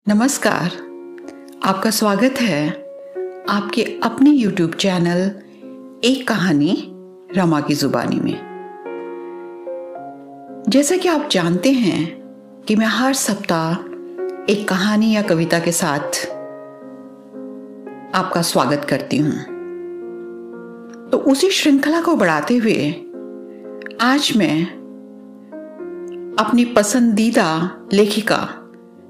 नमस्कार, आपका स्वागत है आपके अपने YouTube चैनल एक कहानी रमा की जुबानी में। जैसा कि आप जानते हैं कि मैं हर सप्ताह एक कहानी या कविता के साथ आपका स्वागत करती हूं। तो उसी श्रृंखला को बढ़ाते हुए आज मैं अपनी पसंदीदा लेखिका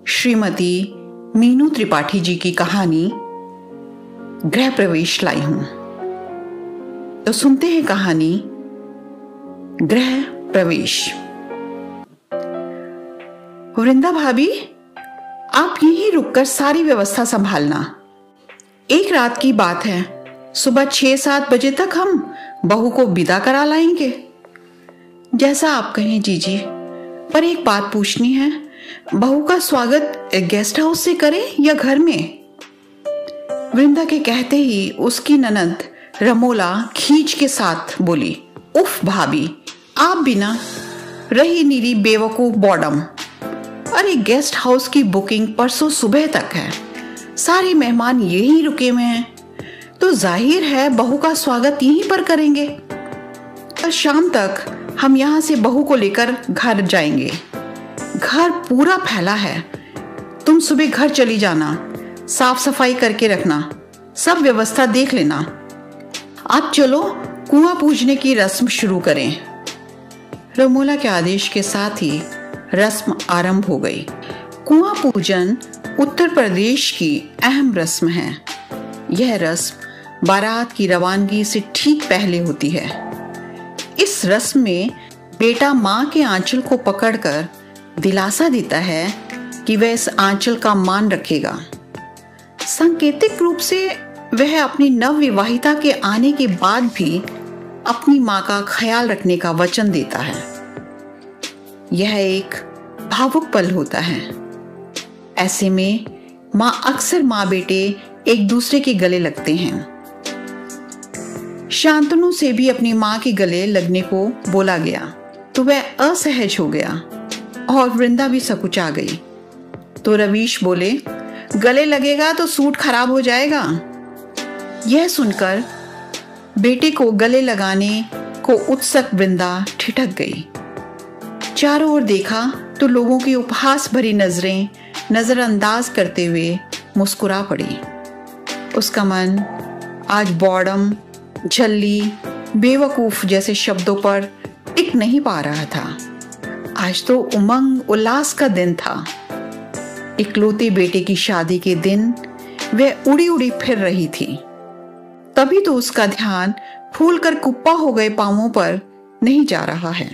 श्रीमती मीनू त्रिपाठी जी की कहानी गृह प्रवेश लाई हूं। तो सुनते हैं कहानी गृह प्रवेश। वृंदा भाभी, आप यहीं रुककर सारी व्यवस्था संभालना। एक रात की बात है, सुबह 6-7 बजे तक हम बहू को विदा करा लाएंगे। जैसा आप कहें जीजी, पर एक बात पूछनी है, बहू का स्वागत गेस्ट हाउस से करें या घर में? वृंदा के कहते ही उसकी ननद रमोला खींच के साथ बोली, उफ भाभी, आप बिना रही नीरी बेवकूफ बॉडम। अरे गेस्ट हाउस की बुकिंग परसों सुबह तक है, सारे मेहमान यहीं रुके हुए हैं, तो जाहिर है बहू का स्वागत यहीं पर करेंगे। और शाम तक हम यहाँ से बहू को लेकर घर जाएंगे। घर पूरा फैला है, तुम सुबह घर चली जाना, साफ सफाई करके रखना, सब व्यवस्था देख लेना। आप चलो कुआं पूजने की रस्म शुरू करें। रमोला के आदेश के साथ ही रस्म आरंभ हो गई। कुआं पूजन उत्तर प्रदेश की अहम रस्म है। यह रस्म बारात की रवानगी से ठीक पहले होती है। इस रस्म में बेटा मां के आंचल को पकड़कर दिलासा देता है कि वह इस आंचल का मान रखेगा। सांकेतिक रूप से वह अपनी नवविवाहिता के आने के बाद भी अपनी मां का ख्याल रखने का वचन देता है। यह एक भावुक पल होता है। ऐसे में अक्सर मां बेटे एक दूसरे के गले लगते हैं। शांतनु से भी अपनी मां के गले लगने को बोला गया तो वह असहज हो गया और वृंदा भी सकुचा गई। तो रवीश बोले, गले लगेगा तो सूट खराब हो जाएगा। यह सुनकर बेटे को गले लगाने को उत्सुक वृंदा ठिठक गई। चारों ओर देखा तो लोगों की उपहास भरी नजरें नजरअंदाज करते हुए मुस्कुरा पड़ी। उसका मन आज बॉडम, झल्ली, बेवकूफ जैसे शब्दों पर टिक नहीं पा रहा था। आज तो उमंग उल्लास का दिन था। इकलौते बेटे की शादी के दिन वह उड़ी उड़ी फिर रही थी। तभी तो उसका ध्यान फूल कर कुप्पा हो गए पांवों पर नहीं जा रहा है।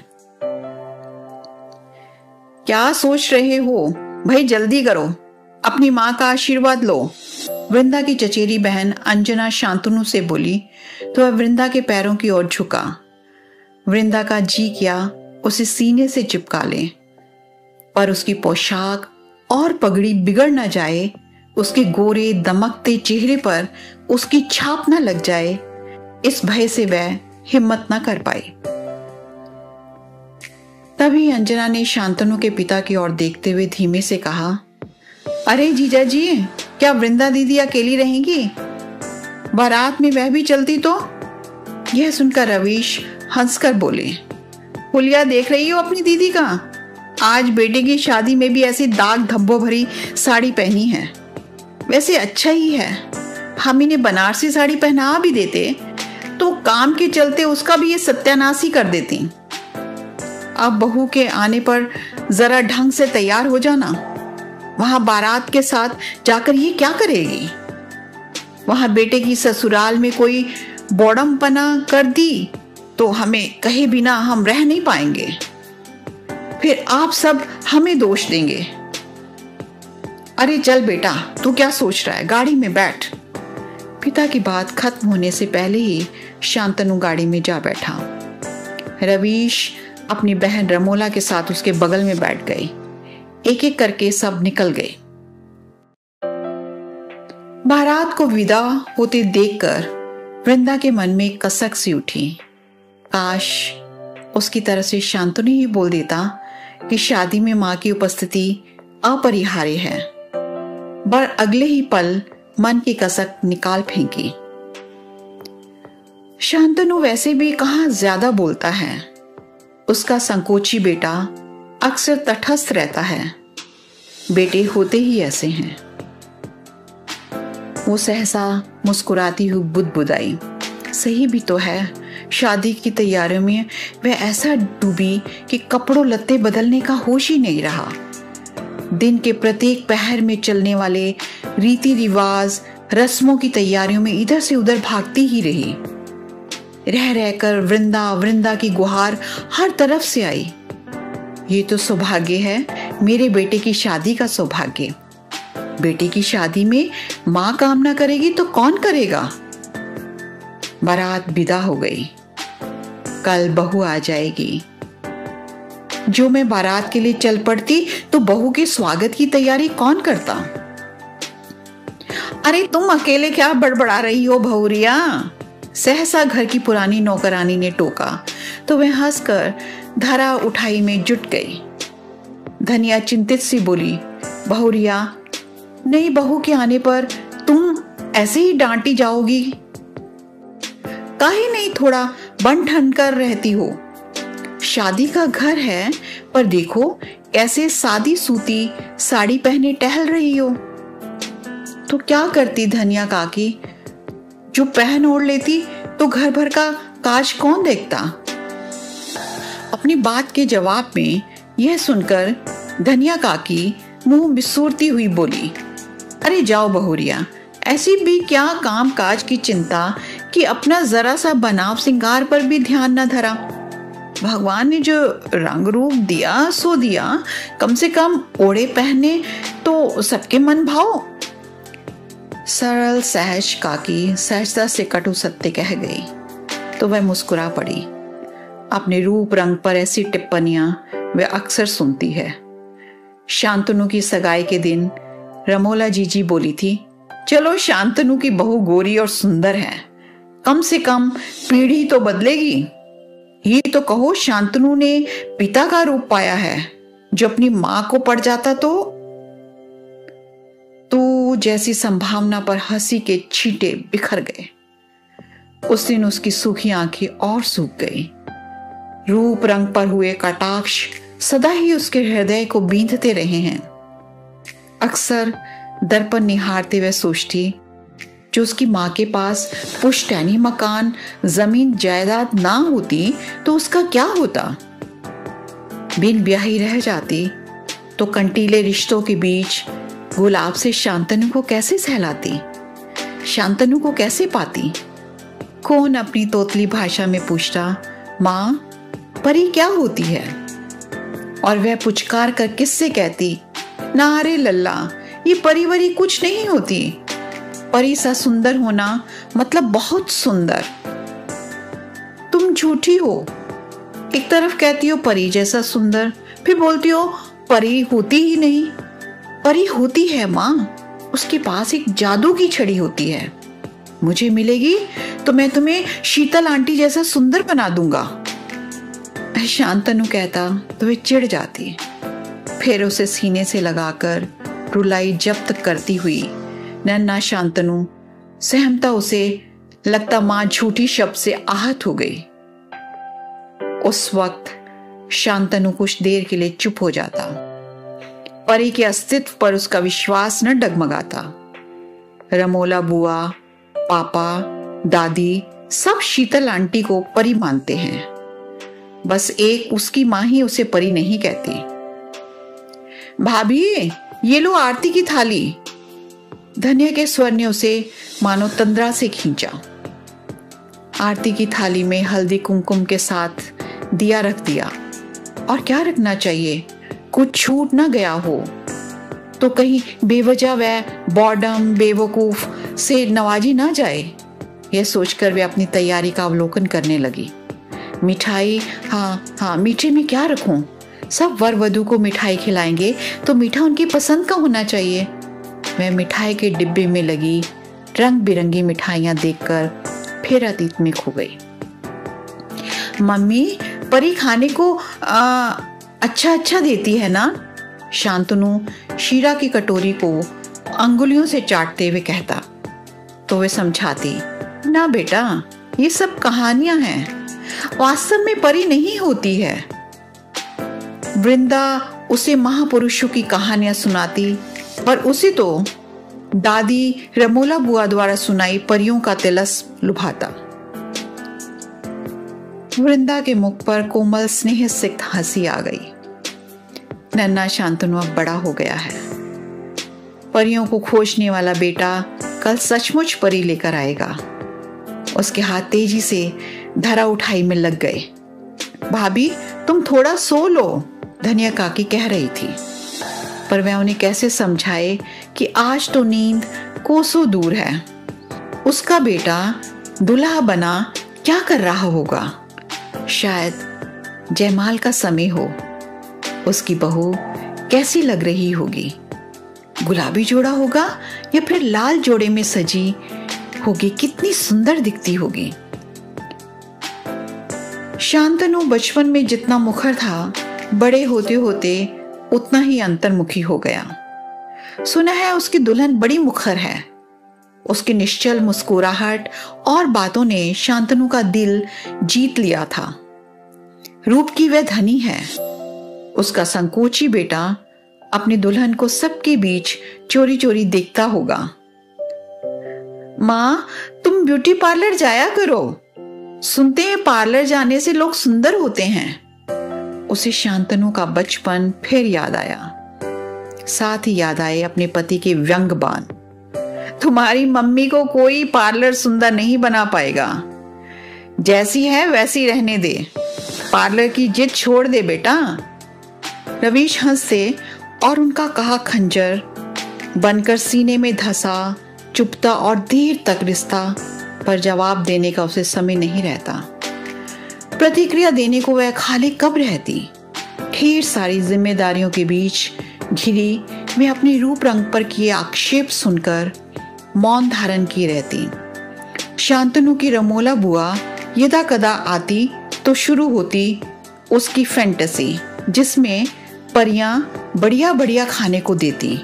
क्या सोच रहे हो भाई, जल्दी करो, अपनी मां का आशीर्वाद लो। वृंदा की चचेरी बहन अंजना शांतनु से बोली तो वह वृंदा के पैरों की ओर झुका। वृंदा का जी किया उसे सीने से चिपका ले, पर उसकी पोशाक और पगड़ी बिगड़ न जाए, उसके गोरे दमकते चेहरे पर उसकी छाप न लग जाए, इस भय से वह हिम्मत न कर पाई। तभी अंजना ने शांतनु के पिता की ओर देखते हुए धीमे से कहा, अरे जीजा जी, क्या वृंदा दीदी अकेली रहेंगी? बारात में वह भी चलती तो? यह सुनकर रवीश हंसकर बोले, हुलिया देख रही हो अपनी दीदी का? आज बेटे की शादी में भी ऐसी दाग धब्बों भरी साड़ी पहनी है। वैसे अच्छा ही है, हम इन्हें बनारसी साड़ी पहना भी देते तो काम के चलते उसका भी ये सत्यानाश ही कर देती। अब बहू के आने पर जरा ढंग से तैयार हो जाना। वहां बारात के साथ जाकर ये क्या करेगी? वहां बेटे की ससुराल में कोई बॉडमपना कर दी तो हमें कहे बिना हम रह नहीं पाएंगे। फिर आप सब हमें दोष देंगे। अरे चल बेटा, तू क्या सोच रहा है, गाड़ी में बैठ। पिता की बात खत्म होने से पहले ही शांतनु गाड़ी में जा बैठा। रवीश अपनी बहन रमोला के साथ उसके बगल में बैठ गई। एक एक करके सब निकल गए। बारात को विदा होते देखकर वृंदा के मन में कसक सी उठी। काश उसकी तरह से शांतनु ही बोल देता कि शादी में मां की उपस्थिति अपरिहार्य है। पर अगले ही पल मन की कसक निकाल फेंकी। शांतनु वैसे भी कहाँ ज्यादा बोलता है। उसका संकोची बेटा अक्सर तटस्थ रहता है। बेटे होते ही ऐसे हैं। वो सहसा मुस्कुराती हुई बुदबुदाई। सही भी तो है, शादी की तैयारियों में वह ऐसा डूबी कि कपड़ों लत्ते बदलने का होश ही नहीं रहा। दिन के प्रत्येक पहर में चलने वाले रीति रिवाज, रस्मों की तैयारियों में इधर से उधर भागती ही रही। रह रहकर वृंदा वृंदा की गुहार हर तरफ से आई। ये तो सौभाग्य है, मेरे बेटे की शादी का सौभाग्य। बेटे की शादी में मां काम ना करेगी तो कौन करेगा। बारात विदा हो गई। कल बहू आ जाएगी। जो मैं बारात के लिए चल पड़ती तो बहू के स्वागत की तैयारी कौन करता। अरे तुम अकेले क्या बड़बड़ा रही हो बहुरिया, सहसा घर की पुरानी नौकरानी ने टोका तो वह हंसकर धरा उठाई में जुट गई। धनिया चिंतित सी बोली, बहुरिया, नई बहू के आने पर तुम ऐसे ही डांटी जाओगी। काहे नहीं थोड़ा बन ठन कर रहती हो। शादी का घर है, पर देखो कैसे सादी सूती साड़ी पहने टहल रही हो। तो क्या करती धनिया काकी, जो पहन ओढ़ लेती तो घर भर का काज कौन देखता। अपनी बात के जवाब में यह सुनकर धनिया काकी मुंह बिसूरती हुई बोली, अरे जाओ बहुरिया, ऐसी भी क्या काम काज की चिंता कि अपना जरा सा बनाव सिंगार पर भी ध्यान न धरा। भगवान ने जो रंग रूप दिया सो दिया, कम से कम ओढ़े पहने तो सबके मन भाओ। सरल सहज काकी सहजता से कटु सत्य कह गई तो वह मुस्कुरा पड़ी। अपने रूप रंग पर ऐसी टिप्पणियां वह अक्सर सुनती है। शांतनु की सगाई के दिन रमोला जीजी बोली थी, चलो शांतनु की बहू गोरी और सुंदर है, कम से कम पीढ़ी तो बदलेगी। ये तो कहो शांतनु ने पिता का रूप पाया है, जो अपनी मां को पड़ जाता तो जैसी संभावना पर हंसी के छींटे बिखर गए। उस दिन उसकी सूखी आंखें और सूख गई। रूप रंग पर हुए कटाक्ष सदा ही उसके हृदय को बींधते रहे हैं। अक्सर दर्पण निहारते हुए सोचती, जो उसकी मां के पास पुश्तैनी मकान, जमीन जायदाद ना होती तो उसका क्या होता। बिन ब्याही रह जाती तो कंटीले रिश्तों के बीच गुलाब से शांतनु को कैसे सहलाती, शांतनु को कैसे पाती। कौन अपनी तोतली भाषा में पूछता, मां परी क्या होती है, और वह पुचकार कर किससे कहती, ना रे लल्ला, ये परी वरी कुछ नहीं होती। परी सा सुंदर होना मतलब बहुत सुंदर। तुम झूठी हो। एक तरफ कहती हो परी जैसा सुंदर, फिर बोलती हो परी होती ही नहीं। परी होती है मां, उसके पास एक जादू की छड़ी होती है। मुझे मिलेगी तो मैं तुम्हें शीतल आंटी जैसा सुंदर बना दूंगा। शांतनु कहता तो वे चिढ़ जाती, फिर उसे सीने से लगाकर रुलाई जब्त करती हुई नन्ना शांतनु सहमता उसे लगता मां झूठी शब्द से आहत हो गई। उस वक्त शांतनु कुछ देर के लिए चुप हो जाता। परी के अस्तित्व पर उसका विश्वास न डगमगाता। रमोला बुआ, पापा, दादी सब शीतल आंटी को परी मानते हैं। बस एक उसकी मां ही उसे परी नहीं कहती। भाभी ये लो आरती की थाली। धनिया के स्वर ने उसे मानो तंद्रा से खींचा। आरती की थाली में हल्दी कुमकुम के साथ दिया रख दिया। और क्या रखना चाहिए, कुछ छूट ना गया हो तो कहीं बेवजह वह बॉर्डम बेवकूफ से नवाजी ना जाए। यह सोचकर वे अपनी तैयारी का अवलोकन करने लगी। मिठाई, हाँ मीठे में क्या रखूं? सब वर वधू को मिठाई खिलाएंगे तो मीठा उनकी पसंद का होना चाहिए। मैं मिठाई के डिब्बे में लगी रंग बिरंगी मिठाइयां देखकर फिर अतीत में खो गई। मम्मी परी खाने को अच्छा देती है ना? शांतनु शीरा की कटोरी को अंगुलियों से चाटते हुए कहता, तो वे समझाती, ना बेटा, ये सब कहानियां हैं, वास्तव में परी नहीं होती है। वृंदा उसे महापुरुषों की कहानियां सुनाती, पर उसे तो दादी रमोला बुआ द्वारा सुनाई परियों का तिलस्म लुभाता। वृंदा के मुख पर कोमल स्नेह सिक्त हंसी आ गई। नन्हा शांतनु अब बड़ा हो गया है। परियों को खोजने वाला बेटा कल सचमुच परी लेकर आएगा। उसके हाथ तेजी से धरा उठाई में लग गए। भाभी, तुम थोड़ा सो लो, धनिया काकी कह रही थी, पर वह उन्हें कैसे समझाए कि आज तो नींद कोसों दूर है। उसका बेटा दुल्हा बना क्या कर रहा होगा? शायद जयमाल का समय हो। उसकी बहू कैसी लग रही होगी? गुलाबी जोड़ा होगा या फिर लाल जोड़े में सजी होगी? कितनी सुंदर दिखती होगी। शांतनु बचपन में जितना मुखर था, बड़े होते होते उतना ही अंतर्मुखी हो गया। सुना है उसकी दुल्हन बड़ी मुखर है। उसकी निश्चल मुस्कुराहट और बातों ने शांतनु का दिल जीत लिया था। रूप की वह धनी है। उसका संकोची बेटा अपनी दुल्हन को सबके बीच चोरी चोरी देखता होगा। माँ, तुम ब्यूटी पार्लर जाया करो, सुनते हैं पार्लर जाने से लोग सुंदर होते हैं। उसे शांतनु का बचपन फिर याद आया। साथ ही याद आए अपने पति के व्यंग बाण। तुम्हारी मम्मी को कोई पार्लर सुंदर नहीं बना पाएगा। जैसी है वैसी रहने दे, पार्लर की जिद छोड़ दे बेटा। रवीश हंसते और उनका कहा खंजर बनकर सीने में धंसा चुपता और देर तक रिश्ता पर जवाब देने का उसे समय नहीं रहता। प्रतिक्रिया देने को वह खाली कब रहती। ढेर सारी जिम्मेदारियों के बीच घिरी वे अपने रूप रंग पर किए आक्षेप सुनकर मौन धारण किए रहती। शांतनु की रमोला बुआ यदा कदा आती तो शुरू होती उसकी फैंटेसी, जिसमें परियां बढ़िया बढ़िया खाने को देती,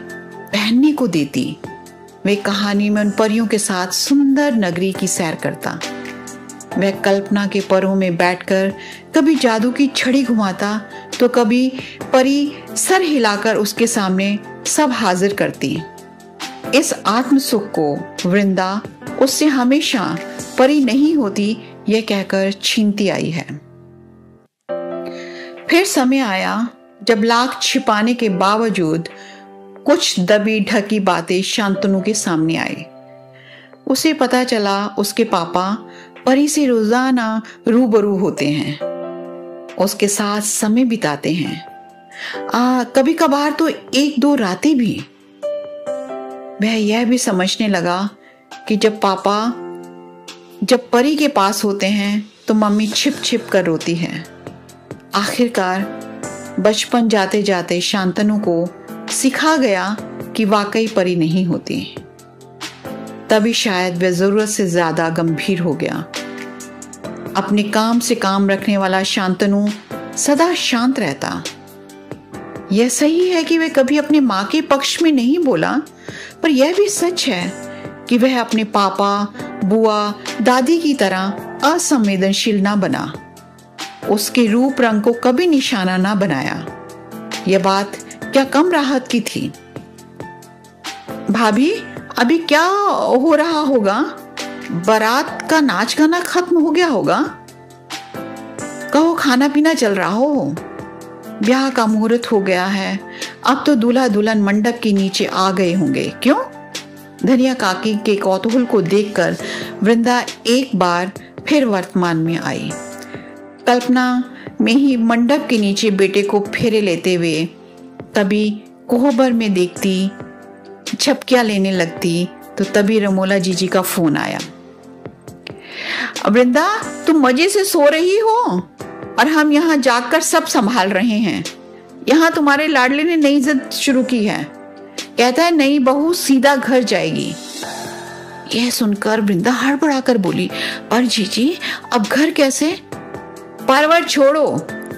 पहनने को देती। वे कहानी में उन परियों के साथ सुंदर नगरी की सैर करता। वह कल्पना के परों में बैठकर कभी जादू की छड़ी घुमाता तो कभी परी सर हिलाकर उसके सामने सब हाजिर करती। इस आत्म सुख को वृंदा उससे हमेशा परी नहीं होती यह कहकर छीनती आई है। फिर समय आया जब लाख छिपाने के बावजूद कुछ दबी ढकी बातें शांतनु के सामने आई। उसे पता चला उसके पापा परी से रोजाना रूबरू होते हैं, उसके साथ समय बिताते हैं, कभी कभार तो 1-2 रातें भी। वह यह भी समझने लगा कि जब परी के पास होते हैं तो मम्मी छिप छिप कर रोती है। आखिरकार बचपन जाते जाते शांतनु को सिखा गया कि वाकई परी नहीं होती। तभी शायद वह जरूरत से ज्यादा गंभीर हो गया। अपने काम से काम रखने वाला शांतनु सदा शांत रहता। यह सही है कि वह कभी अपने माँ के पक्ष में नहीं बोला, पर यह भी सच है कि वह अपने पापा, बुआ, दादी की तरह असंवेदनशील ना बना। उसके रूप रंग को कभी निशाना ना बनाया। यह बात क्या कम राहत की थी। भाभी, अभी क्या हो रहा होगा? बारात का नाच गाना खत्म हो गया होगा। कहो खाना पीना चल रहा हो। ब्याह का मुहूर्त हो गया है। अब तो दूल्हा दुल्हन मंडप के नीचे आ गए होंगे। क्यों? धनिया काकी के कौतूहल को देखकर वृंदा एक बार फिर वर्तमान में आई। कल्पना में ही मंडप के नीचे बेटे को फेरे लेते हुए कभी कोहबर में देखती, झपकियां लेने लगती, तो तभी रमोला जीजी का फोन आया। वृंदा, तुम मजे से सो रही हो और हम यहाँ जागकर सब संभाल रहे हैं। यहाँ तुम्हारे लाडले ने नई जिद शुरू की है। कहता है नई बहू सीधा घर जाएगी। यह सुनकर वृंदा हड़बड़ाकर बोली, पर जीजी अब घर कैसे? परवर छोड़ो,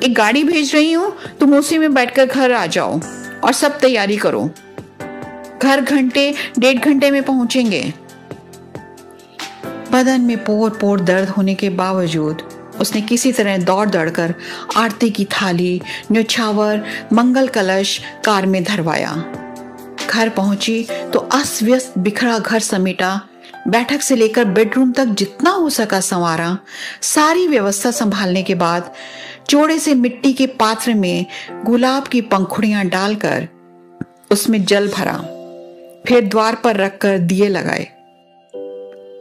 एक गाड़ी भेज रही हूँ, तुम उसी में बैठकर घर आ जाओ और सब तैयारी करो। घर घंटे 1.5 घंटे में पहुंचेंगे। बदन में पोर पोर दर्द होने के बावजूद उसने किसी तरह दौड़ दौड़कर आरती की थाली, न्योछावर, मंगल कलश कार में धरवाया। घर पहुंची तो अस्त व्यस्त बिखरा घर समेटा, बैठक से लेकर बेडरूम तक जितना हो सका संवारा। सारी व्यवस्था संभालने के बाद चौड़े से मिट्टी के पात्र में गुलाब की पंखुड़ियां डालकर उसमें जल भरा, फिर द्वार पर रखकर दिए लगाए।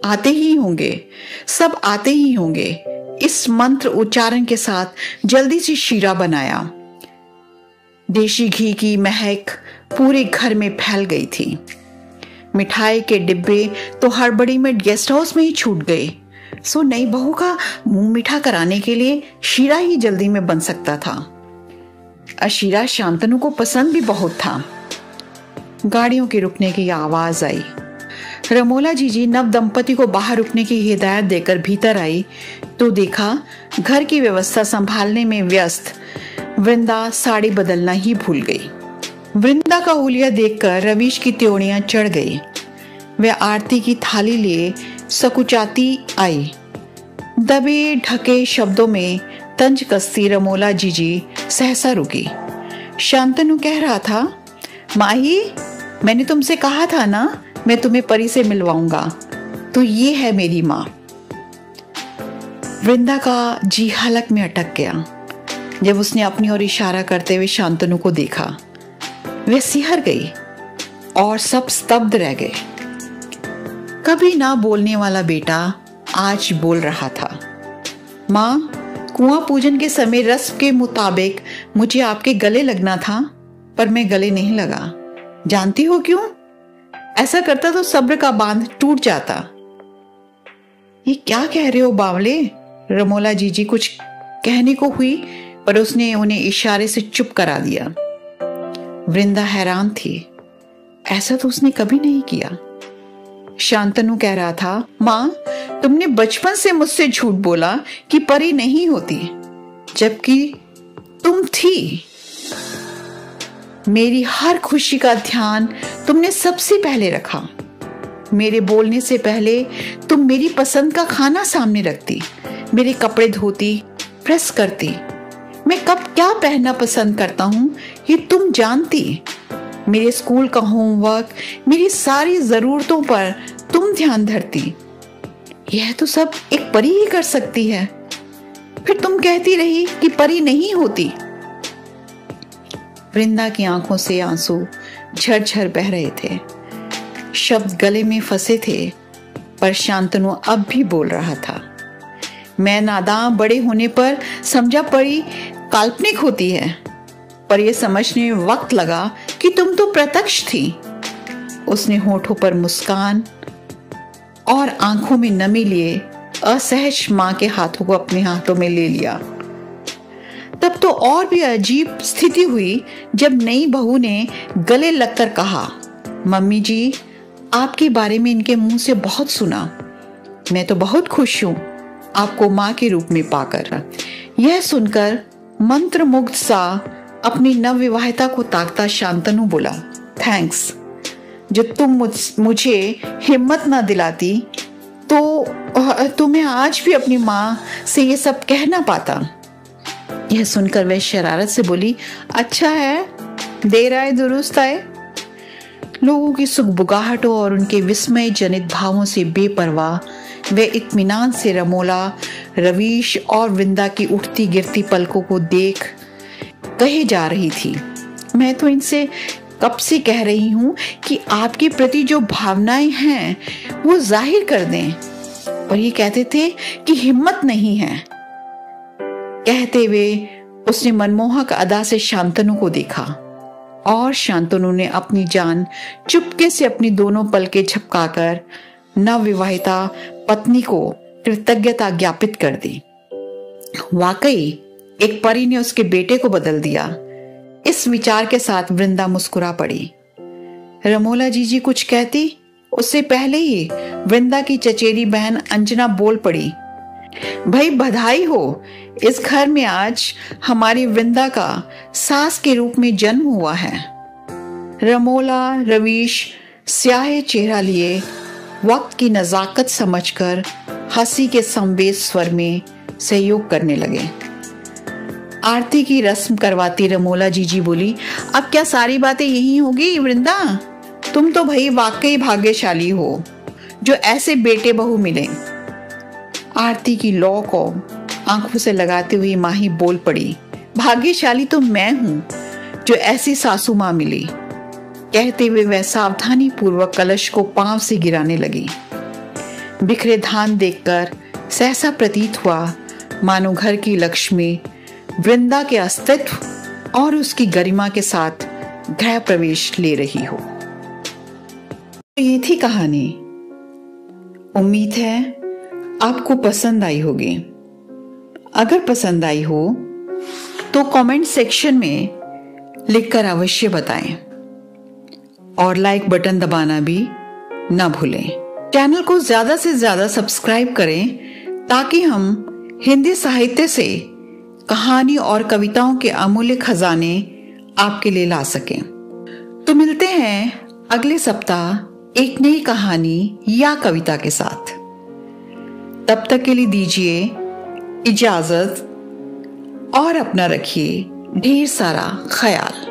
आते ही होंगे, सब आते ही होंगे, इस मंत्र उच्चारण के साथ जल्दी से शीरा बनाया। देशी घी की महक पूरे घर में फैल गई थी। मिठाई के डिब्बे तो हड़बड़ी में गेस्ट हाउस में ही छूट गए, सो नई बहू का मुंह मीठा कराने के लिए शीरा ही जल्दी में बन सकता था। शीरा शांतनु को पसंद भी बहुत था। गाड़ियों के रुकने की आवाज आई। रमोला जीजी नव दंपति को बाहर रुकने की हिदायत देकर भीतर आई तो देखा घर की व्यवस्था संभालने में व्यस्त वृंदा साड़ी बदलना ही भूल गई। वृंदा का हुलिया देखकर रवीश की त्योड़ियां चढ़ गई। वह आरती की थाली लिए सकुचाती आई। दबे ढके शब्दों में तंज कसती रमोला जीजी सहसा रुकी। शांतनु कह रहा था, माही, मैंने तुमसे कहा था ना मैं तुम्हें परी से मिलवाऊंगा, तो ये है मेरी माँ। वृंदा का जी हलक में अटक गया जब उसने अपनी ओर इशारा करते हुए शांतनु को देखा। वह सिहर गई और सब स्तब्ध रह गए। कभी ना बोलने वाला बेटा आज बोल रहा था। माँ, कुआं पूजन के समय रस्म के मुताबिक मुझे आपके गले लगना था, पर मैं गले नहीं लगा। जानती हो क्यों? ऐसा करता तो सब्र का बांध टूट जाता। ये क्या कह रहे हो बावले? रमोला जीजी कुछ कहने को हुई, पर उसने उन्हें इशारे से चुप करा दिया। वृंदा हैरान थी, ऐसा तो उसने कभी नहीं किया। शांतनु कह रहा था, माँ, तुमने बचपन से मुझसे झूठ बोला कि परी नहीं होती, जबकि तुम थी। मेरी हर खुशी का ध्यान तुमने सबसे पहले रखा। मेरे बोलने से पहले तुम मेरी पसंद का खाना सामने रखती, मेरे कपड़े धोती, प्रेस करती। मैं कब क्या पहनना पसंद करता हूं ये तुम जानती। मेरे स्कूल का होमवर्क, मेरी सारी जरूरतों पर तुम ध्यान धरती। यह तो सब एक परी ही कर सकती है। फिर तुम कहती रही कि परी नहीं होती। वृंदा की आंखों से आंसू झरझर बह रहे थे। शब्द गले में फंसे थे, पर शांतनु अब भी बोल रहा था। मैं नादान बड़े होने पर समझा परी काल्पनिक होती है, पर यह समझने में वक्त लगा कि तुम तो प्रत्यक्ष थी। उसने होठों पर मुस्कान और आंखों में नमी लिए असहज मां के हाथों को अपने हाथों में ले लिया। तब तो और भी अजीब स्थिति हुई जब नई बहू ने गले लगकर कहा, मम्मी जी, आपके बारे में इनके मुंह से बहुत सुना। मैं तो बहुत खुश हूं आपको मां के रूप में पाकर। यह सुनकर मंत्रमुग्ध सा अपनी नवविवाहिता को ताकता शांतनु बोला, थैंक्स। जो तुम मुझे हिम्मत ना दिलाती तो मैं आज भी अपनी मां से ये सब कह ना पाता। यह सुनकर वह शरारत से बोली, अच्छा है, देर आए दुरुस्त आए। लोगों की सुगबुगाहटों और उनके विस्मय जनित भावों से बेपरवाह वे इत्मीनान से रमोला, रवीश और वृंदा की उठती गिरती पलकों को देख कहे जा रही थी, मैं तो इनसे कब से कह रही हूं कि आपके प्रति जो भावनाएं हैं वो जाहिर कर दें, और ये कहते थे कि हिम्मत नहीं है। कहते हुए उसने मनमोहक अदा से शांतनु को देखा और शांतनु ने अपनी जान चुपके से अपनी दोनों पलकें झपकाकर नवविवाहिता पत्नी को कृतज्ञता ज्ञापित कर दी। वाकई एक परी ने उसके बेटे को बदल दिया। इस विचार के साथ वृंदा मुस्कुरा पड़ी। रमोला जीजी कुछ कहती उससे पहले ही वृंदा की चचेरी बहन अंजना बोल पड़ी, भाई बधाई हो, इस घर में आज हमारी वृंदा का सास के रूप में जन्म हुआ है। रमोला, रवीश स्याहे चेहरा लिए वक्त की नज़ाकत समझकर हंसी के संवेद स्वर में सहयोग करने लगे। आरती की रस्म करवाती रमोला जीजी बोली, अब क्या सारी बातें यही होगी वृंदा? तुम तो भाई वाकई भाग्यशाली हो जो ऐसे बेटे बहू मिले। आरती की लौ को आंखों से लगाते हुए माही बोल पड़ी, भाग्यशाली तो मैं हूं जो ऐसी सासू मां मिली। कहते हुए वह सावधानी पूर्वक कलश को पांव से गिराने लगी। बिखरे धान देखकर सहसा प्रतीत हुआ मानो घर की लक्ष्मी वृंदा के अस्तित्व और उसकी गरिमा के साथ गृह प्रवेश ले रही हो। ये थी कहानी। उम्मीद है आपको पसंद आई होगी। अगर पसंद आई हो तो कमेंट सेक्शन में लिखकर अवश्य बताएं और लाइक बटन दबाना भी ना भूलें। चैनल को ज्यादा से ज्यादा सब्सक्राइब करें ताकि हम हिंदी साहित्य से कहानी और कविताओं के अमूल्य खजाने आपके लिए ला सकें। तो मिलते हैं अगले सप्ताह एक नई कहानी या कविता के साथ। तब तक के लिए दीजिए इजाजत और अपना रखिए ढेर सारा ख्याल।